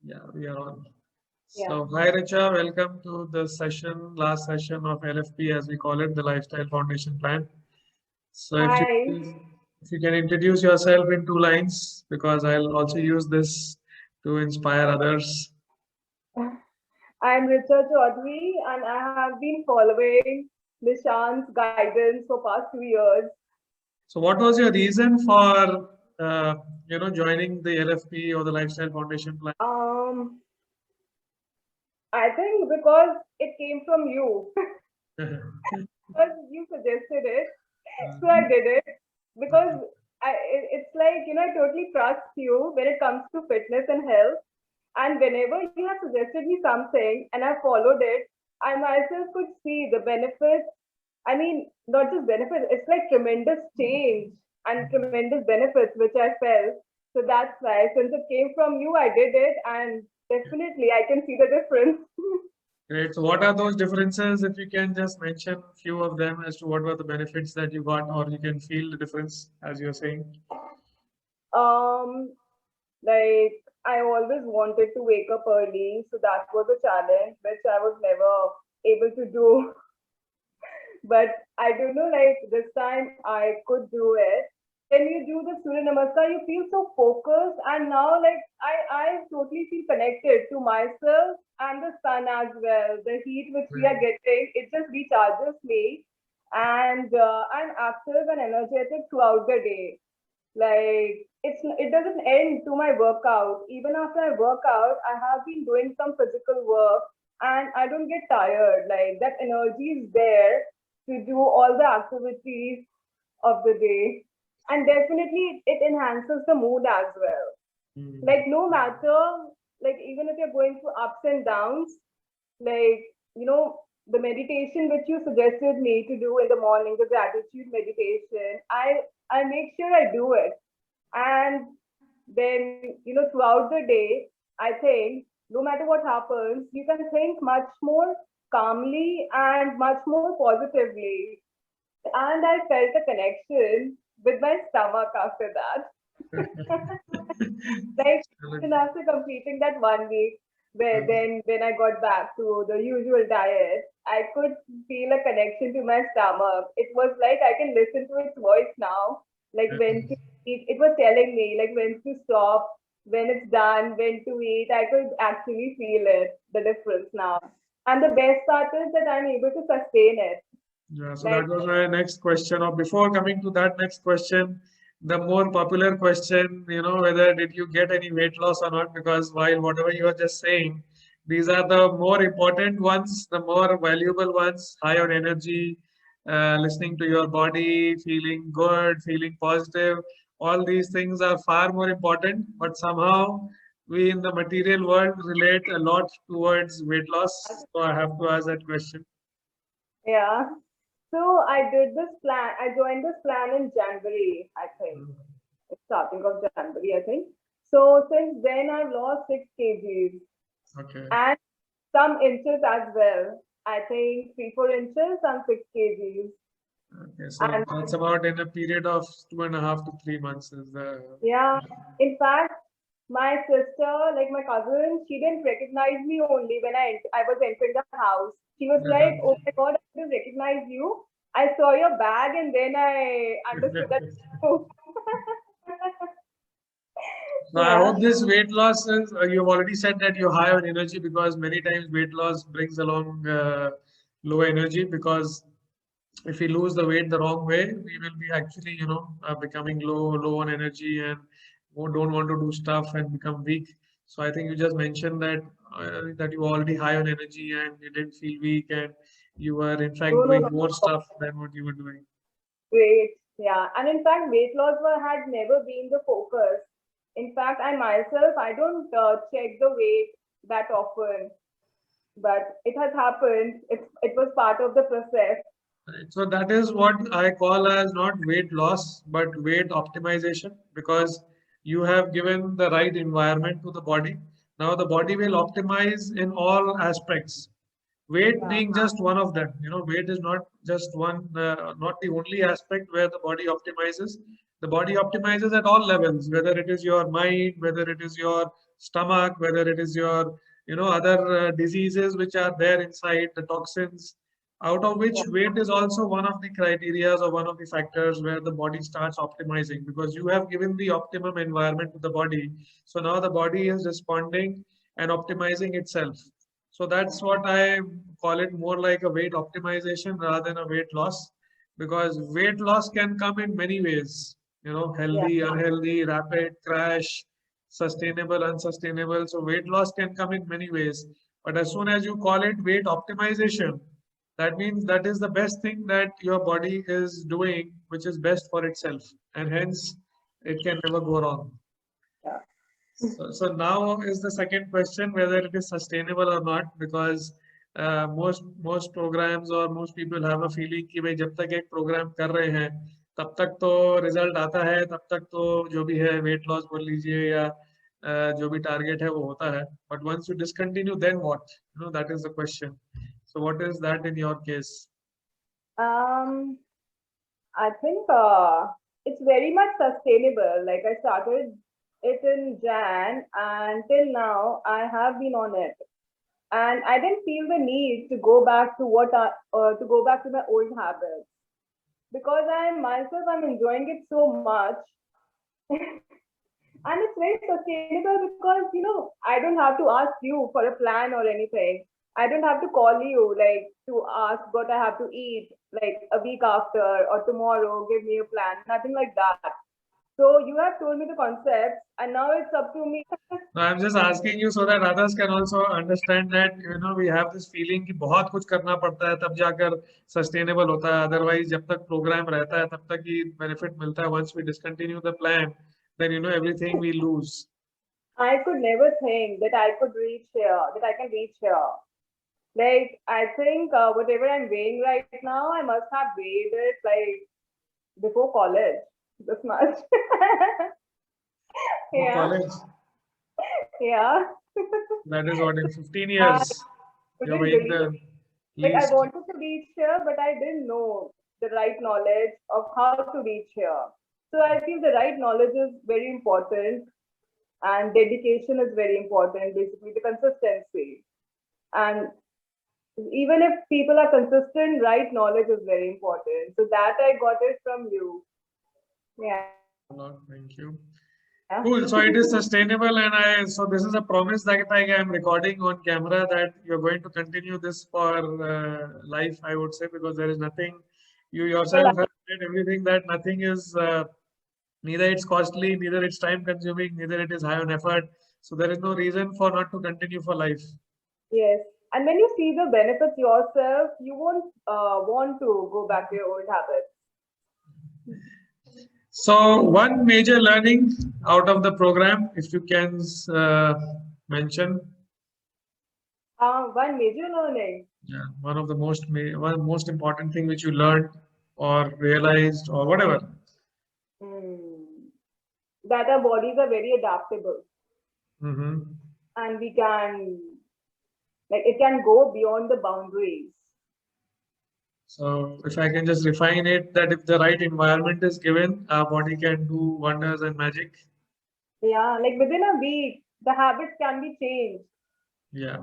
Yeah, we are on. Yeah. So, hi Richa, welcome to the session, last session of LFP as we call it, the Lifestyle Foundation Plan. So, Hi, if you can introduce yourself in 2 lines, because I'll also use this to inspire others. I'm Richa Chaudhary and I have been following Nishant's guidance for past 2 years. So, what was your reason for joining the LFP or the Lifestyle Foundation Plan? Um, I think because it came from you, because you suggested it, so I did it. Because it's like I totally trust you when it comes to fitness and health. And whenever you have suggested me something and I followed it, I myself could see the benefits. I mean, not just benefits, it's like tremendous change and tremendous benefits which I felt. So that's why, since it came from you, I did it, and definitely I can see the difference. Great. So, what are those differences? If you can just mention a few of them as to what were the benefits that you got, or you can feel the difference as you're saying. um, like I always wanted to wake up early, so that was a challenge which I was never able to do. But I don't know, like this time I could do it. When you do the Surya Namaskar, you feel so focused, and now like I totally feel connected to myself and the sun as well. The heat which we are getting, it just recharges me, and I'm active and energetic throughout the day. Like it doesn't end to my workout. Even after I work out, I have been doing some physical work, and I don't get tired. Like that energy is there to do all the activities of the day. And definitely it enhances the mood as well. Like no matter, like even if you're going through ups and downs, like the meditation which you suggested me to do in the morning, the gratitude meditation, I make sure I do it. And then throughout the day, I think no matter what happens, you can think much more calmly and much more positively. And I felt a connection with my stomach after that. Like even after completing that 1 week, where then when I got back to the usual diet, I could feel a connection to my stomach. It was like I can listen to its voice now, like when to eat. It was telling me like when to stop, when it's done, when to eat. I could actually feel it, the difference now. And the best part is that I'm able to sustain it. Yeah, so Like that was my next question. Or before coming to that next question, the more popular question, whether did you get any weight loss or not? Because while whatever you are just saying, these are the more important ones, the more valuable ones, high on energy, listening to your body, feeling good, feeling positive. All these things are far more important, but somehow we in the material world relate a lot towards weight loss. So I have to ask that question. yeah. So I did this plan. I joined this plan in January, I think. It's starting of January, I think. So since then, I've lost 6 kgs Okay. and some inches as well. I think 3, 4 inches and 6 kgs. Okay, so And that's about in a period of 2.5 to 3 months is the. yeah, in fact, my sister, like my cousin, she didn't recognize me only when I was entering the house. She was like, "Oh my God, I didn't recognize you. I saw your bag, and then I understood that." So I Yeah. hope this weight loss is, you've already said that you're high on energy because many times weight loss brings along low energy because if we lose the weight the wrong way, we will be actually, becoming low on energy and don't want to do stuff and become weak. So I think you just mentioned that you were already high on energy and you didn't feel weak and you were in fact No, no, doing no. more stuff than what you were doing. Great. Yeah. And in fact, weight loss had never been the focus. In fact, I myself, I don't check the weight that often, but it has happened. It was part of the process. Right. So that is what I call as not weight loss, but weight optimization because you have given the right environment to the body. Now the body will optimize in all aspects. Weight Yeah. being just one of them. Weight is not just one, not the only aspect where the body optimizes. The body optimizes at all levels, whether it is your mind, whether it is your stomach, whether it is your, other diseases which are there inside, the toxins, out of which weight is also one of the criteria or one of the factors where the body starts optimizing, because you have given the optimum environment to the body. So now the body is responding and optimizing itself. So that's what I call it, more like a weight optimization rather than a weight loss, because weight loss can come in many ways, Yeah. healthy, unhealthy, rapid, crash, sustainable, unsustainable. So weight loss can come in many ways. But as soon as you call it weight optimization, that means that is the best thing that your body is doing, which is best for itself. And hence, it can never go wrong. Yeah. So now is the second question, whether it is sustainable or not, because most programs or most people have a feeling कि भाई जब तक एक program कर रहे हैं तब तक तो result आता है, तब तक तो जो भी है weight loss बोल लीजिए या जो भी target है वो होता है. But once you discontinue, then what? That is the question. So what is that in your case? I think it's very much sustainable. Like I started it in Jan, and till now I have been on it, and I didn't feel the need to go back to to go back to my old habits, because I myself I'm enjoying it so much, and it's very sustainable because I don't have to ask you for a plan or anything. I don't have to call you like to ask what I have to eat like a week after or tomorrow, give me a plan, nothing like that. So you have told me the concepts, and now it's up to me. No, I'm just asking you so that others can also understand that we have this feeling कि बहुत कुछ करना पड़ता है तब जाकर sustainable होता है. Otherwise जब तक program रहता है तब तक ही benefit मिलता है. Once we discontinue the plan, then everything we lose. I could never think that I could reach here, that I can reach here. Like I think whatever I'm weighing right now, I must have weighed it like before college. This much. Yeah. College, Yeah. that is what, in 15 years you're Couldn't weighing believe. the Like I least. wanted to reach here, but I didn't know the right knowledge of how to reach here. So I feel the right knowledge is very important, and dedication is very important, basically the consistency. And even if people are consistent, right knowledge is very important. So that I got it from you. Yeah. Thank you. Yeah. Cool. So it is sustainable, and so this is a promise that I am recording on camera that you're going to continue this for life, I would say, because there is nothing, you yourself have said everything, that nothing is, neither it's costly, neither it's time consuming, neither it is high on effort. So there is no reason for not to continue for life. Yes. And when you see the benefits yourself, you won't want to go back to your old habits. So one major learning out of the program, if you can mention. One major learning. Yeah, one of the one most important thing which you learned or realized or whatever. That our bodies are very adaptable. Mm-hmm. And we can, like, it can go beyond the boundaries. So if I can just refine it, that if the right environment is given, our body can do wonders and magic. Yeah, like within a week, the habits can be changed. Yeah.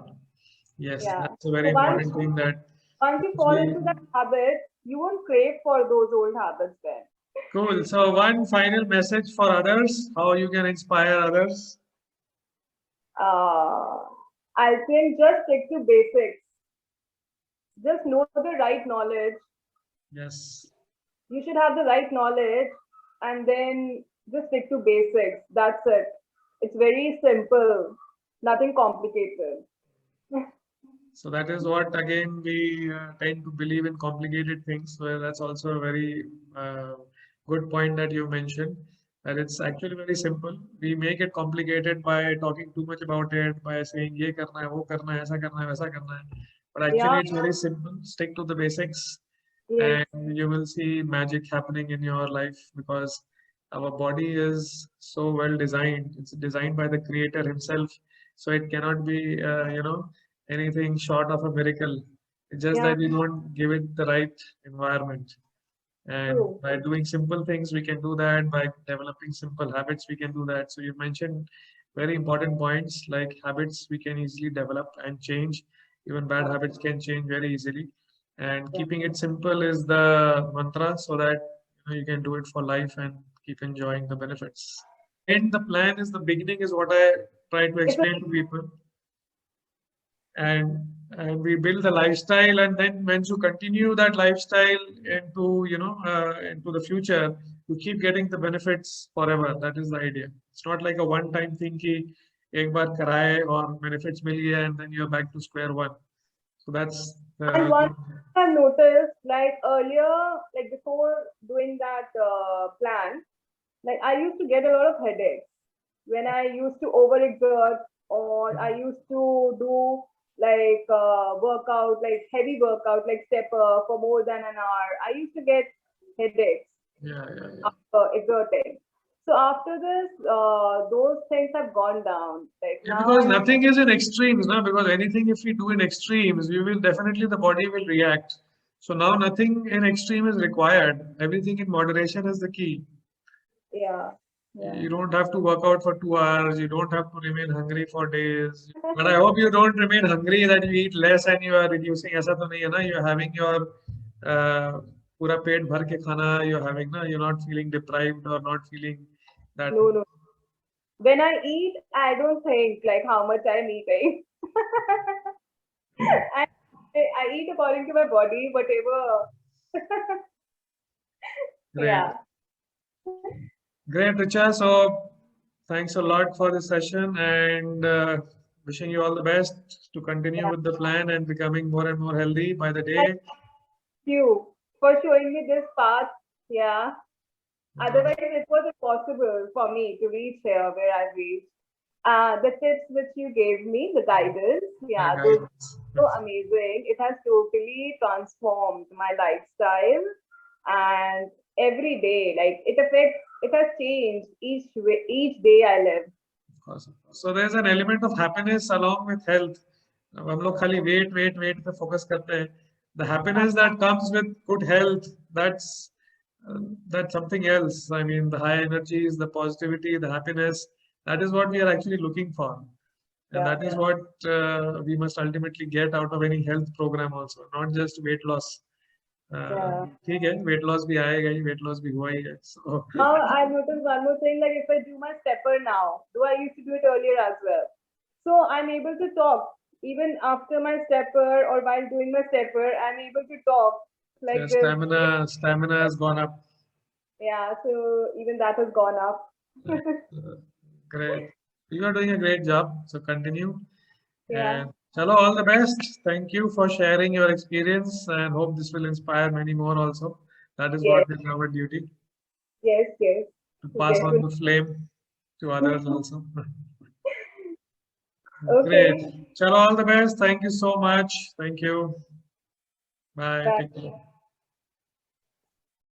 Yes, Yeah. that's a very important thing that once you fall into that habit, you won't crave for those old habits then. Cool. So one final message for others, how you can inspire others. I think just stick to basics. Just know the right knowledge. Yes. You should have the right knowledge, and then just stick to basics. That's it. It's very simple, nothing complicated. So that is what, again, we tend to believe in complicated things. So that's also a very good point that you mentioned, that it's actually very simple. We make it complicated by talking too much about it, by saying ye karna hai, wo karna hai, aisa karna hai, waisa karna hai. But actually it's very simple. Stick to the basics, and you will see magic happening in your life, because our body is so well designed. It's designed by the creator himself. So it cannot be, anything short of a miracle. It's just that we don't give it the right environment. And by doing simple things, we can do that. By developing simple habits, we can do that. So you mentioned very important points like habits we can easily develop and change. Even bad habits can change very easily. And Yeah. keeping it simple is the mantra so that you can do it for life and keep enjoying the benefits. And the plan is the beginning is what I try to It's a, explain to people. And we build the lifestyle, and then once you continue that lifestyle into the future, you keep getting the benefits forever. That is the idea. It's not like a one time thing ki ek baar karaye or benefits mil gaya and then you're back to square one. So that's and one I've noticed, like earlier, like before doing that plan, like I used to get a lot of headaches when I used to overexert, or I used to do like workout, like heavy workout, like stepper for more than an hour. I used to get headaches yeah. after exerting. So after this, those things have gone down. Like Yeah, now because I'm nothing is in extremes, no? Because anything if we do in extremes, we will definitely the body will react. So now nothing in extreme is required. Everything in moderation is the key. yeah, yeah. You don't have to work out for 2 hours. You don't have to remain hungry for days. But I hope you don't remain hungry, that you eat less and you are reducing. ऐसा तो नहीं है ना? You're having your पूरा पेट भर के खाना. You're having ना. You're not feeling deprived or not feeling that. No, no. When I eat, I don't think like how much I'm eating. I, I eat according to my body, whatever. Great. Yeah. Great, Richa. So thanks a lot for this session and wishing you all the best to continue Yeah. with the plan and becoming more and more healthy by the day. Thank you for showing me this path. Yeah. Otherwise, it was impossible for me to reach here where I've reached. The tips which you gave me, the guidance, yeah, those are so amazing. It has totally transformed my lifestyle, and every day, like it has changed each day I live. Awesome. So there's an element of happiness along with health. अब हम लोग खाली weight पे focus करते हैं. The happiness that comes with good health, that's something else. I mean, the high energies, the positivity, the happiness, that is what we are actually looking for. And Yeah. that is what we must ultimately get out of any health program also, not just weight loss. Yeah. ठीक है, weight loss भी आएगा ही, weight loss भी हुआ ही है. So Now I noticed one more thing, like if I do my stepper now, though I used to do it earlier as well. So I'm able to talk even after my stepper or while doing my stepper, I'm able to talk like the this. stamina has gone up. Yeah, so even that has gone up. Great. You are doing a great job. So continue. Yeah. And chalo, all the best. Thank you for sharing your experience and hope this will inspire many more also. That is Yes, what is our duty, yes, yes. to pass on Definitely. the flame to others also. Okay. Great. Chalo, all the best. Thank you so much. Thank you. Bye. Bye. Take care.